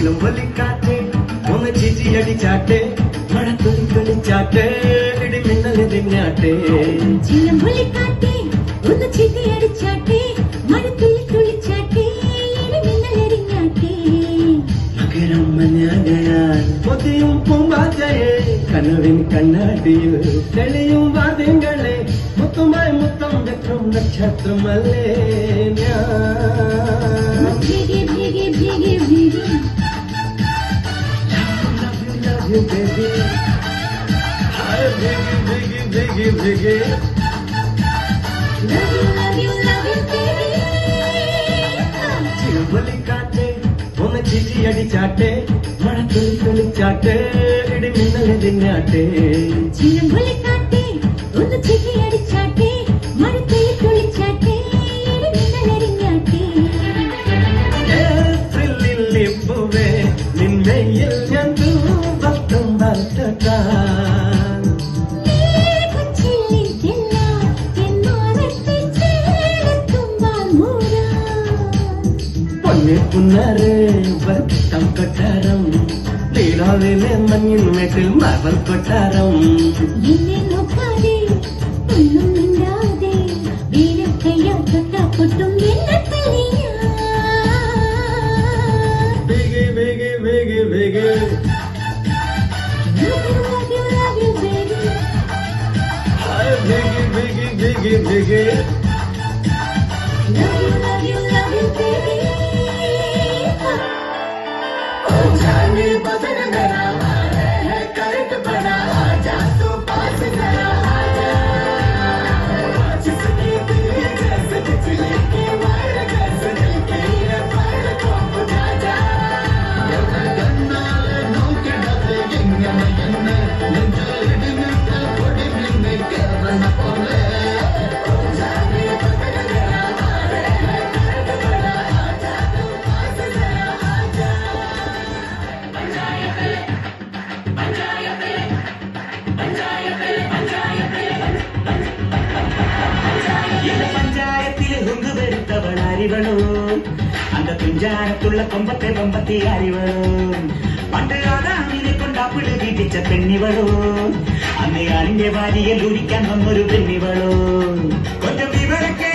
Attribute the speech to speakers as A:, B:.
A: ചിലമ്പൊലിക്കാറ്റ് ഒന്ന് ചിരി അടിച്ചാട്ടെ മഴത്തുള്ളി കളിച്ചാട്ടെ ഇടിമിന്നലെറിഞ്ഞാട്ടെ
B: ചിലമ്പൊലിക്കാറ്റ് ഒന്ന് ചിരി അടിച്ചാട്ടെ മഴത്തുള്ളി കളിച്ചാട്ടെ ഇടിമിന്നലെറിഞ്ഞാട്ടെ
A: മകരം മഞ്ഞാകയാൽ പൊതിയും പൂമ്പാറ്റയെ കനവിൻ കണ്ണാടിയിൽ തെളിയും വാദ്യങ്ങളെ മുത്തുമായി മുത്തം വെക്കും നക്ഷത്രമല്ലേ
B: ഭീഗി ഭീഗി ഭീഗി ഭീഗി
A: Love you, baby. Hi, baby, baby, baby.
B: love you baby
A: ചിലമ്പൊലിക്കാറ്റ് ഒന്ന് ചിരി അടിച്ചാട്ടെ മഴത്തുള്ളി കളിച്ചാട്ടെ ഇടിമിന്നലെറിഞ്ഞാട്ടെ
B: ചിലമ്പൊലിക്കാറ്റ് ഒന്ന് ചിരി അടിച്ചാട്ടെ മഴത്തുള്ളി കളിച്ചാട്ടെ ഇടിമിന്നലെറിഞ്ഞാട്ടെ
A: ഏപ്രിലിൽ ഇപ്പുവേ നിന്മയിൽ ഞാൻ തൂവത്തും വളർത്താൻ
B: കൊച്ചിയിൽ ചെല്ലാം എന്നാരത്തെ ചേരത്തുമ്പാൽ മൂടാൻ
A: പൊന്നെ പുന്നറ് വട്ടം കൊട്ടാരം നീലാവിലെ മഞ്ഞിൻ മേട്ടിൽ മറൽ കൊട്ടാരം
B: എന്നെ നോക്കാതെ ഒന്നും മിണ്ടാതെ വീരക്കയ്യാ തൊട്ടാപ്പൊട്ടും എന്നെ തെളിയാ
A: ബിഗി ബിഗി ബിഗി ബിഗി
B: love you baby
A: ഹായ് ബിഗി ബിഗി ബിഗി ബിഗി
B: love you baby
A: ओ जाने बदन मेरा है करंट बड़ा आजा तो पास जरा आजा जिसकी दिल जैसे बिजली के वायर जैसे दिल के ये वायर को बुझा जा गन्नाले नौके डबे गिंगने गन्ने നെഞ്ചിലിടിന് പൊടി മിന്നെ കേവല പോലെ ओ जाने बदन मेरा है करंट बड़ा आजा तो पास जरा आजा இந்த பஞ்சாயத்தில் உங்கு வெறுத்தவள் அறிவளோ அந்த குஞ்சாரத்துள்ள கொம்பத்தை கொம்பத்தி அறிவளோ പണ്ട് ആദാമിനെ കൊണ്ട് അപ്പിള് വീട്ടിച്ച പെണ്ണിവളോ അന്ന് അണിഞ്ഞ വാരിയിൽ ഉരിക്കാൻ വന്നൊരു പെണ്ണിവളോ കൊഞ്ചം വിവരക്കെ